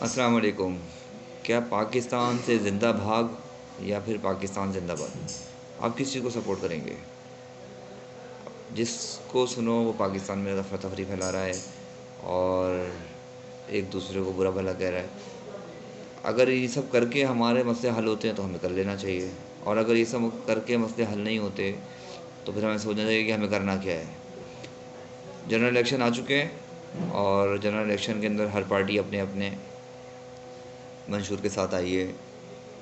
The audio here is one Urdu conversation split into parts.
السلام علیکم. کیا پاکستان سے زندہ بھاگ یا پھر پاکستان زندہ باد؟ آپ کس چیز کو سپورٹ کریں گے؟ جس کو سنو وہ پاکستان میں افراتفری پھیلا رہا ہے اور ایک دوسرے کو برا بھلا کہہ رہا ہے. اگر یہ سب کر کے ہمارے مسئلے حل ہوتے ہیں تو ہمیں کر لینا چاہیے، اور اگر یہ سب کر کے مسئلے حل نہیں ہوتے تو پھر ہمیں سوچنا چاہیے کہ ہمیں کرنا کیا ہے. جنرل الیکشن آ چکے ہیں اور جنرل الیکشن کے اندر ہر پارٹی اپنے اپنے منشور کے ساتھ آئی ہے.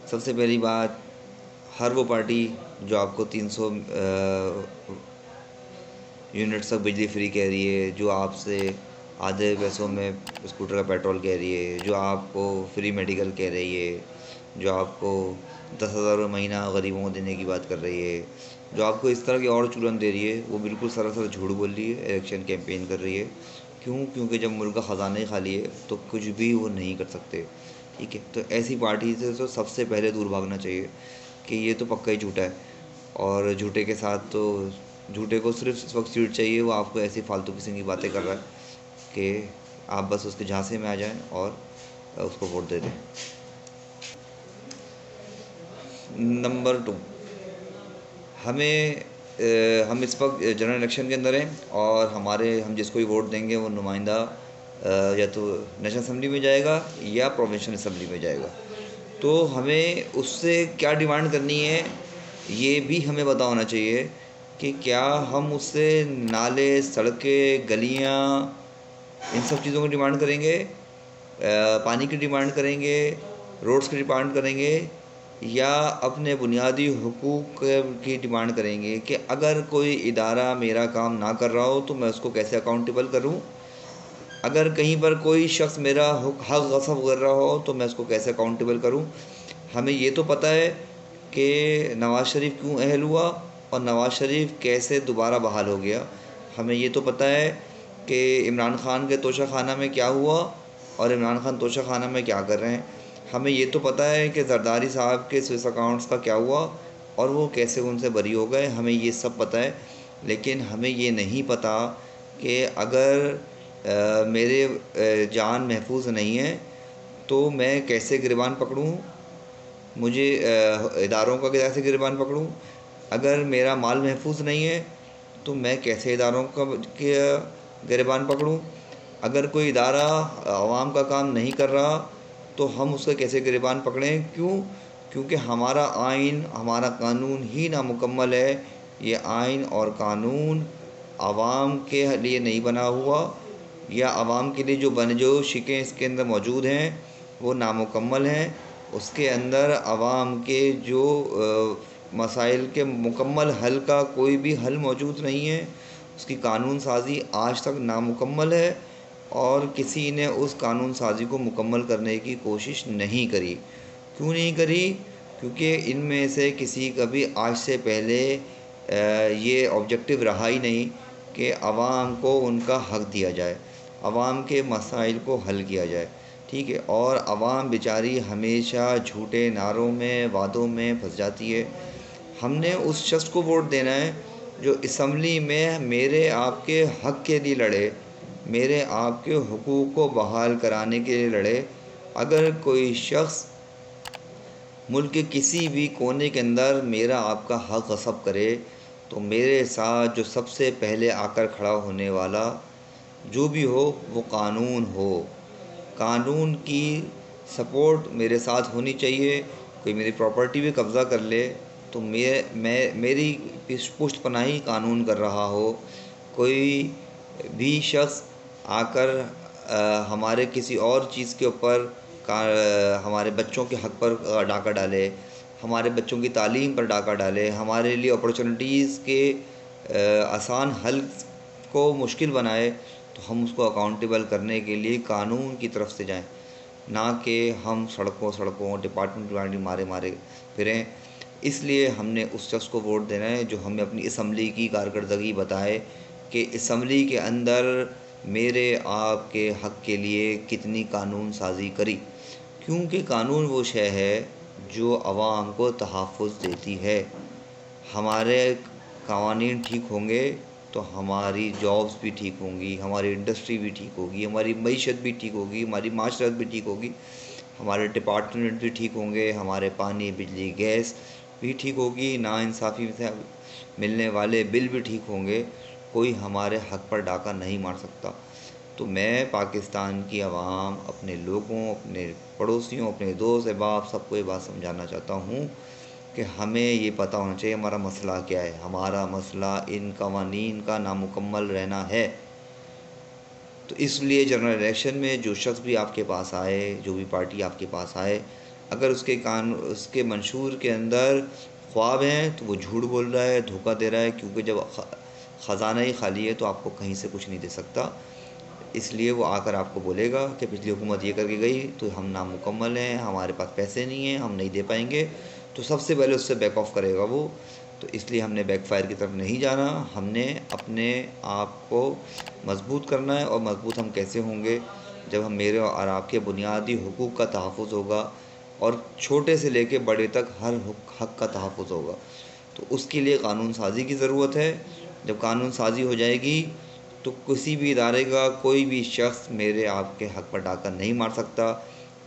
سب سے پہلی بات، ہر وہ پارٹی جو آپ کو 300 یونٹس تک بجلی فری کہہ رہی ہے، جو آپ سے آدھے پیسوں میں اسکوٹر کا پیٹرول کہہ رہی ہے، جو آپ کو فری میڈیکل کہہ رہی ہے، جو آپ کو 10,000 مہینہ غریبوں کو دینے کی بات کر رہی ہے، جو آپ کو اس طرح کی اور چولن دے رہی ہے، وہ بالکل سراسر جھوٹ بول رہی ہے. الیکشن کیمپین کر رہی ہے. کیونکہ جب ملک کا خزانہ ہی خالی ہے تو کچھ بھی وہ نہیں کر سکتے. ٹھیک ہے، تو ایسی پارٹی سے تو سب سے پہلے دور بھاگنا چاہیے کہ یہ تو پکا ہی جھوٹا ہے، اور جھوٹے کے ساتھ تو جھوٹے کو صرف اس وقت سیٹ چاہیے، وہ آپ کو ایسی فالتو قسم کی باتیں کر رہا ہے کہ آپ بس اس کے جھانسے میں آ جائیں اور اس کو ووٹ دے دیں. نمبر 2، ہم اس وقت جنرل الیکشن کے اندر ہیں اور ہم جس کو بھی ووٹ دیں گے وہ نمائندہ یا تو نیشنل اسمبلی میں جائے گا یا پروونشل اسمبلی میں جائے گا. تو ہمیں اس سے کیا ڈیمانڈ کرنی ہے یہ بھی ہمیں پتہ ہونا چاہیے کہ کیا ہم اس سے نالے، سڑکیں، گلیاں، ان سب چیزوں کی ڈیمانڈ کریں گے، پانی کی ڈیمانڈ کریں گے، روڈز کی ڈیمانڈ کریں گے، یا اپنے بنیادی حقوق کی ڈیمانڈ کریں گے کہ اگر کوئی ادارہ میرا کام نہ کر رہا ہو تو میں اس کو کیسے اکاؤنٹیبل کروں، اگر کہیں پر کوئی شخص میرا حق غصب کر رہا ہو تو میں اس کو کیسے اکاؤنٹیبل کروں. ہمیں یہ تو پتہ ہے کہ نواز شریف کیوں اہل ہوا اور نواز شریف کیسے دوبارہ بحال ہو گیا. ہمیں یہ تو پتہ ہے کہ عمران خان کے توشہ خانہ میں کیا ہوا اور عمران خان توشہ خانہ میں کیا کر رہے ہیں. ہمیں یہ تو پتہ ہے کہ زرداری صاحب کے سوئس اکاؤنٹس کا کیا ہوا اور وہ کیسے ان سے بری ہو گئے. ہمیں یہ سب پتہ ہے، لیکن ہمیں یہ نہیں پتہ کہ اگر میرے جان محفوظ نہیں ہے تو میں کیسے گریبان پکڑوں، مجھے اداروں کا کیسے گریبان پکڑوں. اگر میرا مال محفوظ نہیں ہے تو میں کیسے اداروں کا گریبان پکڑوں. اگر کوئی ادارہ عوام کا کام نہیں کر رہا تو ہم اس کا کیسے گریبان پکڑیں. کیونکہ ہمارا آئین، ہمارا قانون ہی نامکمل ہے. یہ آئین اور قانون عوام کے لیے نہیں بنا ہوا، یا عوام کے لیے جو شکیں اس کے اندر موجود ہیں وہ نامکمل ہیں. اس کے اندر عوام کے جو مسائل کے مکمل حل کا کوئی بھی حل موجود نہیں ہے. اس کی قانون سازی آج تک نامکمل ہے اور کسی نے اس قانون سازی کو مکمل کرنے کی کوشش نہیں کری. کیوں نہیں کری؟ کیونکہ ان میں سے کسی کا بھی آج سے پہلے یہ آبجیکٹو رہا ہی نہیں کہ عوام کو ان کا حق دیا جائے، عوام کے مسائل کو حل کیا جائے. ٹھیک ہے، اور عوام بیچاری ہمیشہ جھوٹے نعروں میں، وعدوں میں پھنس جاتی ہے. ہم نے اس شخص کو ووٹ دینا ہے جو اسمبلی میں میرے آپ کے حق کے لیے لڑے، میرے آپ کے حقوق کو بحال کرانے کے لیے لڑے. اگر کوئی شخص ملک کے کسی بھی کونے کے اندر میرا آپ کا حق غصب کرے تو میرے ساتھ جو سب سے پہلے آ کر کھڑا ہونے والا جو بھی ہو وہ قانون ہو. قانون کی سپورٹ میرے ساتھ ہونی چاہیے. کوئی میری پراپرٹی بھی قبضہ کر لے تو میری پشت پناہی قانون کر رہا ہو. کوئی بھی شخص آ کر ہمارے کسی اور چیز کے اوپر، ہمارے بچوں کے حق پر ڈاکہ ڈالے، ہمارے بچوں کی تعلیم پر ڈاکہ ڈالے، ہمارے لیے اپرچونٹیز کے آسان حل کو مشکل بنائے، تو ہم اس کو اکاؤنٹیبل کرنے کے لیے قانون کی طرف سے جائیں، نہ کہ ہم سڑکوں ڈپارٹمنٹ مارے پھریں. اس لیے ہم نے اس شخص کو ووٹ دینا ہے جو ہمیں اپنی اسمبلی کی کارکردگی بتائے کہ اسمبلی کے اندر میرے آپ کے حق کے لیے کتنی قانون سازی کری. کیونکہ قانون وہ شے ہے جو عوام کو تحفظ دیتی ہے. ہمارے قوانین ٹھیک ہوں گے تو ہماری جابس بھی ٹھیک ہوں گی، ہماری انڈسٹری بھی ٹھیک ہوگی، ہماری معیشت بھی ٹھیک ہوگی، ہماری معاشرت بھی ٹھیک ہوگی، ہمارے ڈپارٹمنٹ بھی ٹھیک ہوں گے، ہمارے پانی بجلی گیس بھی ٹھیک ہوگی، ناانصافی سے ملنے والے بل بھی ٹھیک ہوں گے، کوئی ہمارے حق پر ڈاکہ نہیں مار سکتا۔ تو میں پاکستان کی عوام، اپنے لوگوں، اپنے پڑوسیوں، اپنے دوست احباب سب کو یہ بات سمجھانا چاہتا ہوں کہ ہمیں یہ پتہ ہونا چاہیے ہمارا مسئلہ کیا ہے۔ ہمارا مسئلہ ان قوانین کا نامکمل رہنا ہے۔ تو اس لیے جنرل الیکشن میں جو شخص بھی آپ کے پاس آئے، جو بھی پارٹی آپ کے پاس آئے، اگر اس کے منشور کے اندر خواب ہیں تو وہ جھوٹ بول رہا ہے، دھوکہ دے رہا ہے، کیونکہ جب خزانہ ہی خالی ہے تو آپ کو کہیں سے کچھ نہیں دے سکتا۔ اس لیے وہ آ کر آپ کو بولے گا کہ پچھلی حکومت یہ کر کے گئی تو ہم نامکمل ہیں، ہمارے پاس پیسے نہیں ہیں، ہم نہیں دے پائیں گے، تو سب سے پہلے اس سے بیک آف کرے گا وہ۔ تو اس لیے ہم نے بیک فائر کی طرف نہیں جانا، ہم نے اپنے آپ کو مضبوط کرنا ہے۔ اور مضبوط ہم کیسے ہوں گے؟ جب ہم میرے اور آپ کے بنیادی حقوق کا تحفظ ہوگا، اور چھوٹے سے لے کے بڑے تک ہر حق کا تحفظ ہوگا۔ تو اس کے لیے قانون سازی کی ضرورت ہے۔ جب قانون سازی ہو جائے گی تو کسی بھی ادارے کا کوئی بھی شخص میرے آپ کے حق پر ڈاکہ نہیں مار سکتا۔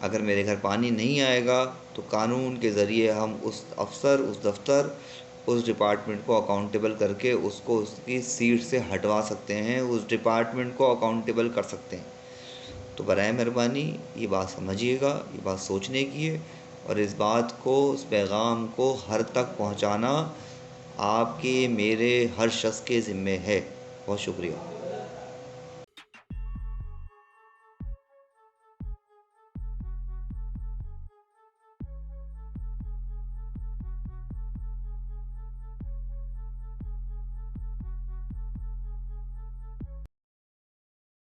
اگر میرے گھر پانی نہیں آئے گا تو قانون کے ذریعے ہم اس افسر، اس دفتر، اس ڈپارٹمنٹ کو اکاؤنٹیبل کر کے اس کو اس کی سیٹ سے ہٹوا سکتے ہیں، اس ڈپارٹمنٹ کو اکاؤنٹیبل کر سکتے ہیں۔ تو برائے مہربانی یہ بات سمجھیے گا، یہ بات سوچنے کی ہے، اور اس بات کو، اس پیغام کو ہر تک پہنچانا آپ کے، میرے، ہر شخص کے ذمے ہے۔ بہت شکریہ۔